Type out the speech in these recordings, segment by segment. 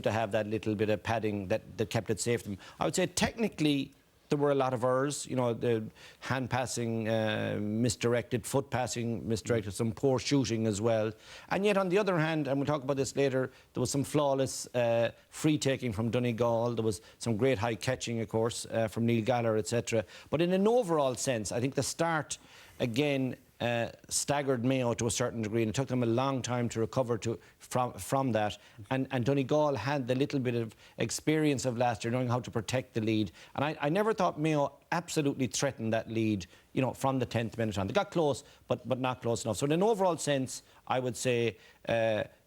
to have that little bit of padding that kept it safe for them. I would say technically there were a lot of errors, you know, the hand passing, misdirected, foot passing, misdirected, some poor shooting as well. And yet, on the other hand, and we'll talk about this later, there was some flawless free taking from Donegal. There was some great high catching, of course, from Neil Gallagher, etc. But in an overall sense, I think the start, again, staggered Mayo to a certain degree, and it took them a long time to recover from that. And Donegal had the little bit of experience of last year, knowing how to protect the lead. And I never thought Mayo absolutely threatened that lead, you know, from the 10th minute on. They got close, but not close enough. So in an overall sense, I would say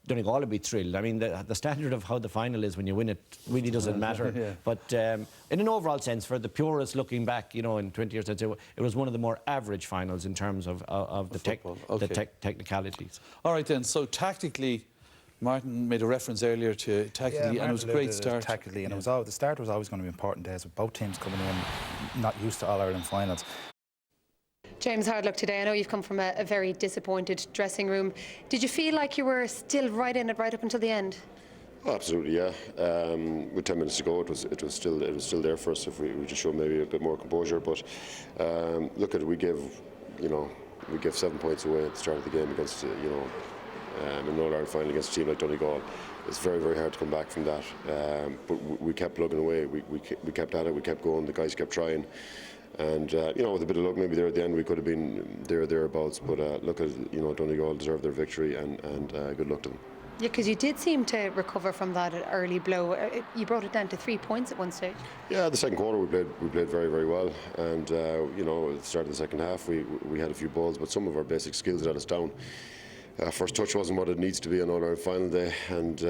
Donegal would be thrilled. I mean, the standard of how the final is when you win it really doesn't matter. Yeah. But in an overall sense, for the purists looking back, you know, in 20 years, I'd say it was one of the more average finals in terms of the technicalities. All right then, so tactically, Martin made a reference earlier to tactically, and it was a great start. Tactically, and the start was always going to be important days with both teams coming in not used to All-Ireland finals. James, hard luck today. I know you've come from a very disappointed dressing room. Did you feel like you were still right in it right up until the end? Oh, absolutely, yeah. With 10 minutes to go, it was still there for us if we just showed maybe a bit more composure. But look at it, we gave 7 points away at the start of the game against an All-Ireland final against a team like Donegal. It's very, very hard to come back from that. But we kept plugging away. We kept at it. We kept going. The guys kept trying. And with a bit of luck, maybe there at the end we could have been thereabouts. But look at Donegal deserved their victory, and good luck to them. Yeah, because you did seem to recover from that early blow. You brought it down to 3 points at one stage. Yeah, the second quarter we played very, very well, and at the start of the second half we had a few balls, but some of our basic skills let us down. First touch wasn't what it needs to be on All-Ireland final day, and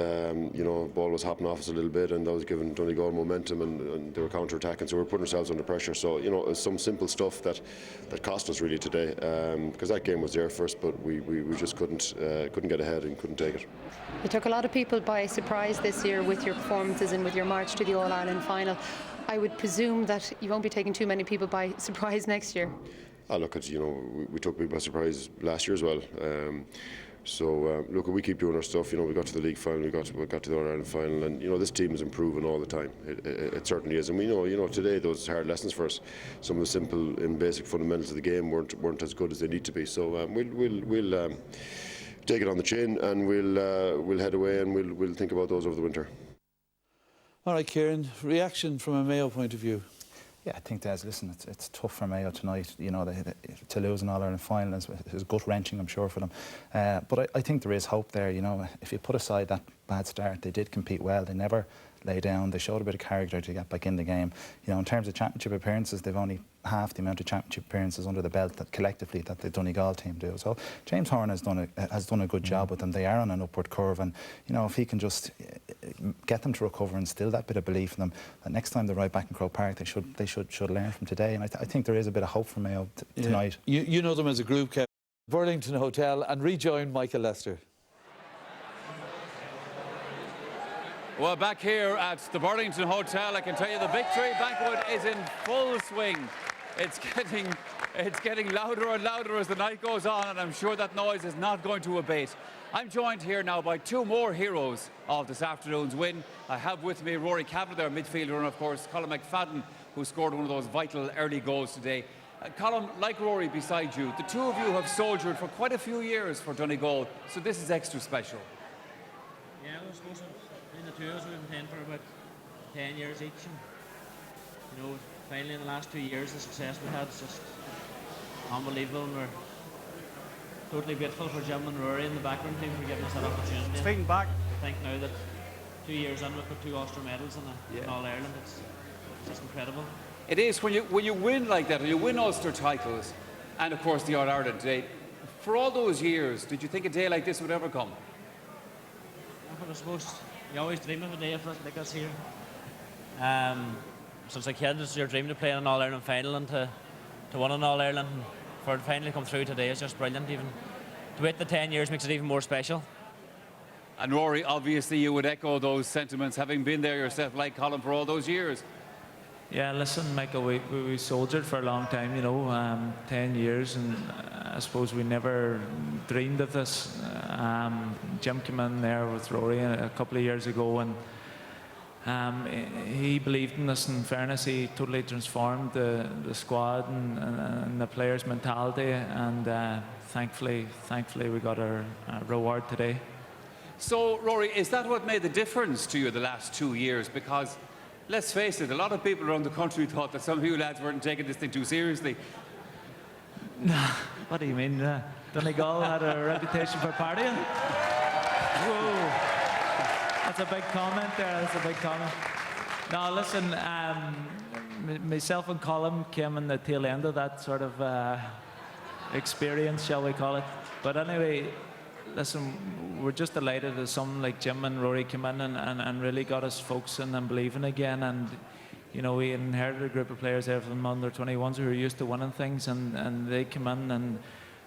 ball was hopping off us a little bit, and that was giving Donegal momentum, and they were counter-attacking, so we were putting ourselves under pressure. So it's some simple stuff that cost us really today, because that game was there first, but we just couldn't get ahead and couldn't take it. You took a lot of people by surprise this year with your performances and with your march to the All-Ireland final. I would presume that you won't be taking too many people by surprise next year. Look, we took people by surprise last year as well. Look, we keep doing our stuff. We got to the league final, we got to the All-Ireland final, and this team is improving all the time. It certainly is, and we know, today those hard lessons for us. Some of the simple and basic fundamentals of the game weren't as good as they need to be. So we'll take it on the chin, and we'll head away, and we'll think about those over the winter. All right, Kieran, reaction from a Mayo point of view. Yeah, I think, Des, listen, it's tough for Mayo tonight, to lose an All-Ireland final is gut-wrenching, I'm sure, for them. But I think there is hope there, if you put aside that bad start, they did compete well, they never lay down, they showed a bit of character to get back in the game. In terms of championship appearances, they've only half the amount of championship appearances under the belt that collectively that the Donegal team do. So James Horan has done a good job with them. They are on an upward curve, and if he can just get them to recover and instill that bit of belief in them, that next time they're right back in Croke Park, they should learn from today. And I think there is a bit of hope for Mayo tonight. You know them as a group, Kevin. Burlington Hotel, and rejoin Michael Lester. Well, back here at the Burlington Hotel, I can tell you the victory banquet is in full swing. It's getting louder and louder as the night goes on, and I'm sure that noise is not going to abate. I'm joined here now by two more heroes of this afternoon's win. I have with me Rory Cavanagh, their midfielder, and of course Colin McFadden, who scored one of those vital early goals today. Colin, like Rory beside you, the two of you have soldiered for quite a few years for Donegal, so this is extra special. Yeah, I suppose the two of us have been playing for about 10 years each, and finally in the last 2 years the success we had is just unbelievable, and we're totally grateful for Jim and Rory and the background team for giving us that opportunity. It's feeding back. I think now that 2 years in we've got 2 Ulster medals in All-Ireland, it's just incredible. It is, when you win like that, when you win Ulster titles, and of course the All-Ireland today, for all those years, did you think a day like this would ever come? I suppose you always dream of a day like us here. Since a kid, it's your dream to play in an All-Ireland final and to win an All-Ireland. For it to finally come through today is just brilliant. Even to wait the 10 years makes it even more special. And Rory, obviously you would echo those sentiments, having been there yourself, like Colin, for all those years. Yeah, listen, Michael, we soldiered for a long time, 10 years, and I suppose we never dreamed of this. Jim came in there with Rory a couple of years ago, and He believed in us. In fairness, he totally transformed the squad and the players' mentality, and thankfully we got our reward today. So, Rory, is that what made the difference to you the last 2 years? Because, let's face it, a lot of people around the country thought that some of you lads weren't taking this thing too seriously. What do you mean? Donegal had a reputation for partying? Whoa. That's a big comment there. That's a big comment. No, listen, myself and Colin came in the tail end of that sort of experience, shall we call it. But anyway, listen, we're just delighted that someone like Jim and Rory came in and really got us focusing and believing again. And, you know, we inherited a group of players there from under 21s who were used to winning things, and they came in, and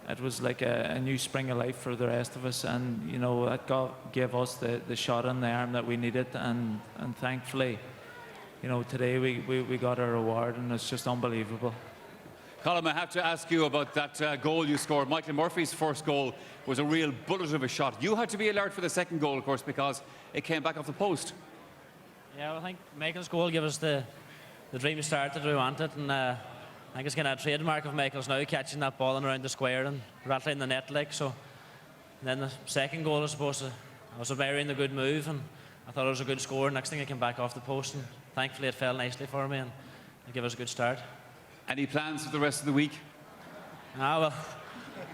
it was like a new spring of life for the rest of us. And, you know, that gave us the shot in the arm that we needed. And thankfully, you know, today we got our reward, and it's just unbelievable. Colin, I have to ask you about that goal you scored. Michael Murphy's first goal was a real bullet of a shot. You had to be alert for the second goal, of course, because it came back off the post. Yeah, well, I think Michael's goal gave us the dream start that we wanted, and I think it's kind of a trademark of Michael's now, catching that ball in around the square and rattling the net like so. And then the second goal, I was admiring the good move, and I thought it was a good score. Next thing it came back off the post, and thankfully it fell nicely for me, and it gave us a good start. Any plans for the rest of the week? Well,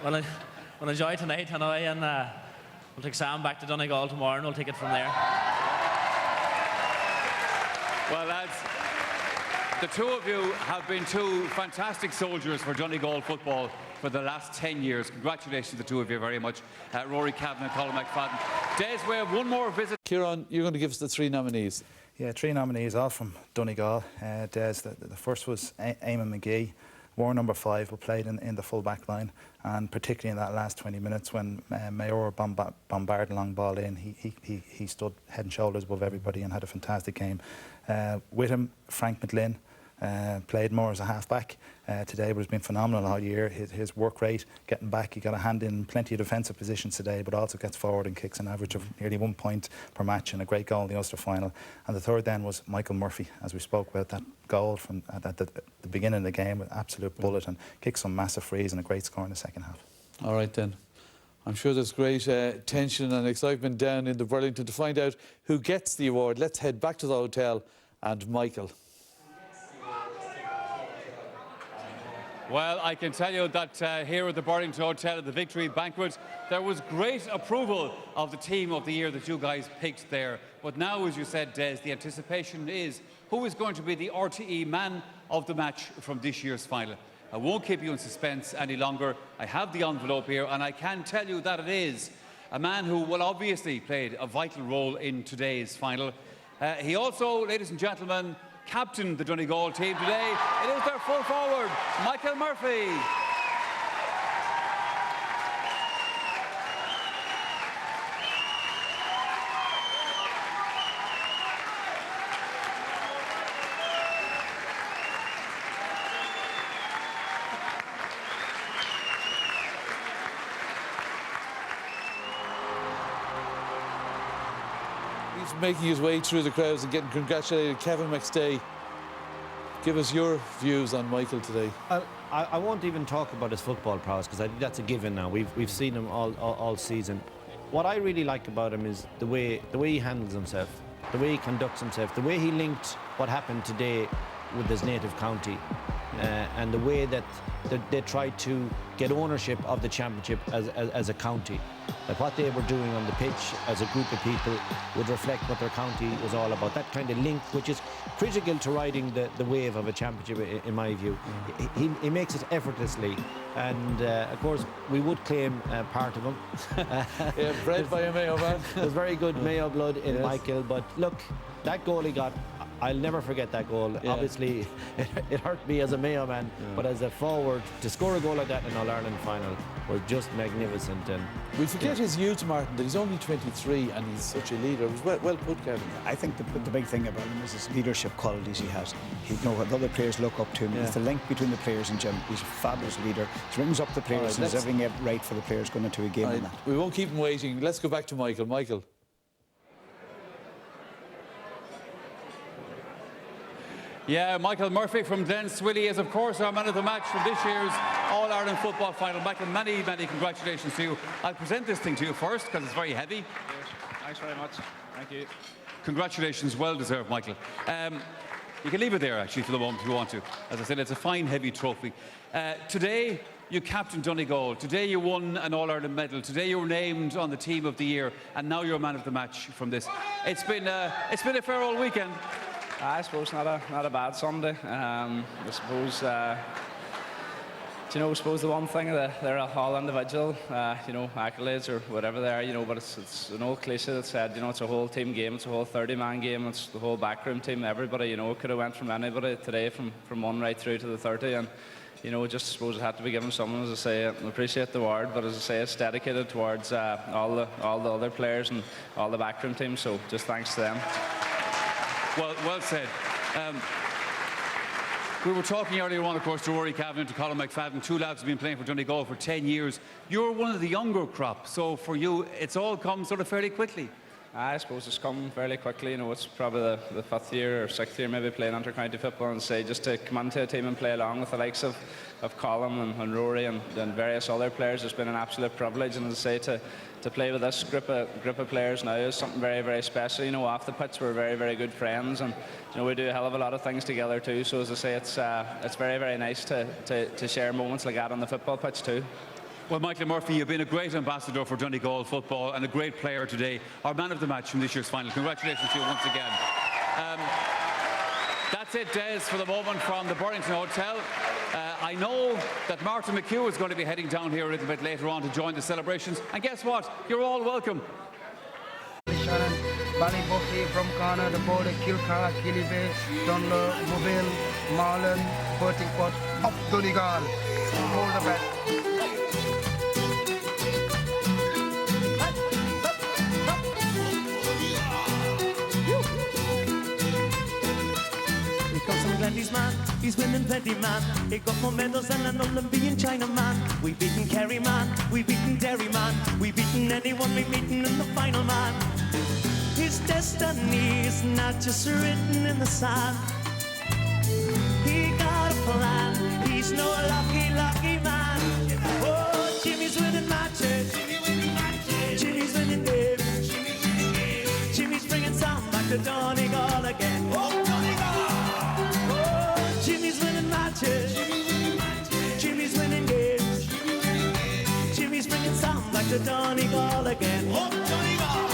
we'll enjoy tonight anyway, and we'll take Sam back to Donegal tomorrow, and we'll take it from there. Well, lads, the two of you have been two fantastic soldiers for Donegal football for the last 10 years. Congratulations to the two of you very much. Rory Cavan and Colin McFadden. Des, we have one more visit. Kieran, you're going to give us the 3 nominees. Yeah, 3 nominees, all from Donegal. Des, the first was Eamon McGee, wore number 5, but played in the full back line, and particularly in that last 20 minutes when Mayo bombarded long ball in, he stood head and shoulders above everybody and had a fantastic game. With him, Frank McLean, played more as a half-back today, but has been phenomenal all year. His work rate, getting back, he got a hand in plenty of defensive positions today, but also gets forward and kicks an average of nearly 1 point per match, and a great goal in the Ulster final. And the third then was Michael Murphy, as we spoke about, that goal from at the beginning of the game, an absolute bullet, and kicked some massive frees and a great score in the second half. All right then. I'm sure there's great tension and excitement down in the Burlington to find out who gets the award. Let's head back to the hotel and Michael. Well, I can tell you that here at the Burlington Hotel at the Victory Banquet, there was great approval of the team of the year that you guys picked there. But now, as you said, Des, the anticipation is who is going to be the RTE man of the match from this year's final. I won't keep you in suspense any longer. I have the envelope here, and I can tell you that it is a man who will obviously played a vital role in today's final. He also, ladies and gentlemen, captained the Donegal team today. It is their full forward, Michael Murphy. Making his way through the crowds and getting congratulated. Kevin McStay, give us your views on Michael today. I won't even talk about his football prowess, because I think that's a given now. We've seen him all season. What I really like about him is the way he handles himself, the way he conducts himself, the way he linked what happened today with his native county, and the way that they tried to get ownership of the championship as a county. Like what they were doing on the pitch as a group of people would reflect what their county was all about. That kind of link, which is critical to riding the wave of a championship, in my view. He makes it effortlessly, and of course we would claim part of him. Yeah, bred by a Mayo man. There's very good Mayo blood in yes. Michael, but look, that goal he got, I'll never forget that goal. Yeah. Obviously, it hurt me as a Mayo man, but as a forward, to score a goal like that in an All-Ireland final was just magnificent. And we forget his youth, Martin, that he's only 23 and he's such a leader. It was well put, Kevin. I think the big thing about him is his leadership qualities he has. He knows what other players look up to him. Yeah. It's the link between the players and Jim. He's a fabulous leader. He brings up the players and does everything right for the players going into a game. Right. We won't keep him waiting. Let's go back to Michael. Michael. Yeah, Michael Murphy from Glenswilly is, of course, our man of the match from this year's All-Ireland football final. Michael, many, many congratulations to you. I'll present this thing to you first because it's very heavy. Thanks very much. Thank you. Congratulations, well deserved, Michael. You can leave it there, actually, for the moment if you want to. As I said, it's a fine, heavy trophy. Today, you captained Donegal. Today, you won an All-Ireland medal. Today, you were named on the Team of the Year, and now you're man of the match from this. It's been a fair old weekend. I suppose not a bad Sunday. I suppose. I suppose the one thing that they're all individual, accolades or whatever they are, but it's an old cliche that said, it's a whole team game, it's a whole 30-man game, it's the whole backroom team, everybody, it could have went from anybody today, from one right through to the 30, and, just suppose it had to be given someone, as I say, I appreciate the award, but as I say, it's dedicated towards all the other players and all the backroom teams, so just thanks to them. Well said. We were talking earlier on, of course, to Rory Cavan and to Colin McFadden. Two lads have been playing for Donegal for 10 years. You're one of the younger crop, so for you, it's all come sort of fairly quickly. I suppose it's come fairly quickly. It's probably the 5th year or 6th year maybe playing inter-county football, and say just to come into a team and play along with the likes of Colin and Rory and various other players. It's been an absolute privilege, and as I say, to play with this group of players now is something very, very special. Off the pitch we're very, very good friends, and we do a hell of a lot of things together too. So as I say, it's very, very nice to share moments like that on the football pitch too. Well, Michael Murphy, you've been a great ambassador for Donegal football and a great player today. Our man of the match from this year's final. Congratulations to you once again. That's it, Des, for the moment from the Burlington Hotel. I know that Martin McHugh is going to be heading down here a little bit later on to join the celebrations. And guess what? You're all welcome. Ballybuffy, Drumconnor, the Border, Kilcar, Gillibay, Dunlo, Mobile, Marlin, Bertingpot, up Donegal. Hold the back. Glendy's man, he's winning plenty man. He got more medals than an Olympian China man. We beaten Kerry man, we beaten Derry man, we beaten anyone we beaten in the final man. His destiny is not just written in the sand. He got a plan, he's no lucky man. Oh, Jimmy's winning matches, Jimmy's winning games, Jimmy's bringing sound back to Donegal again. Oh, Jimmy's winning matches, Jimmy's winning games, Jimmy's bringing sound back to Donegal again. Oh, Donegal!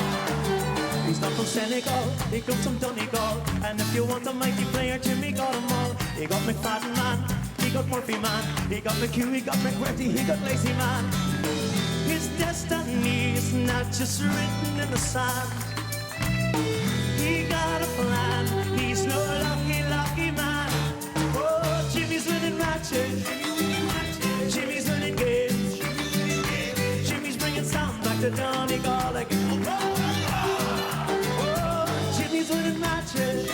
He's not from Senegal, he comes from Donegal, and if you want a mighty player, Jimmy got them all. He got McFadden man, he got Murphy man, he got McHugh, he got McQuarrie, he got Lacey man. His destiny is not just written in the sand. He got a plan, he's no lucky man. Jimmy's winning matches, Jimmy's winning games, Jimmy's bringing sound back to Donegal again. Oh, Jimmy's winning matches,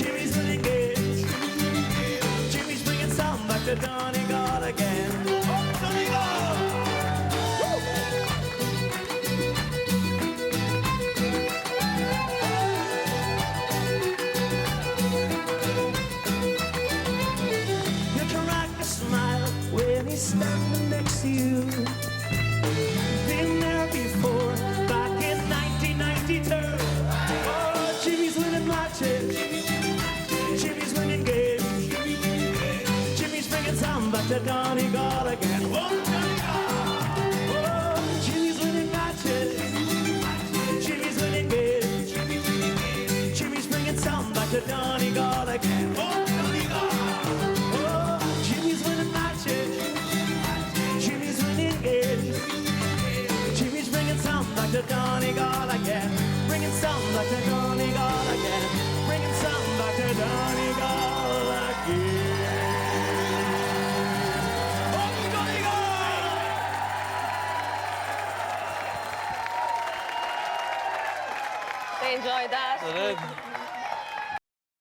Jimmy's winning games, Jimmy's bringing sound back to Donegal again. Oh, Donegal! Standing next to you, been there before, back in 1992. Oh, Jimmy's winning matches, Jimmy's winning games, Jimmy's bringing sound back to Donegal again. Oh, Donegal! Oh, Jimmy's winning matches, Jimmy's winning games, Jimmy's bringing sound back to Donegal again. Oh, Donegal! Oh, Jimmy's winning matches, Jimmy's bringing sound back to Donegal again. Bringing sound back to Donegal again. Bringing sound back to Donegal again. Oh, Donegal! They enjoyed that.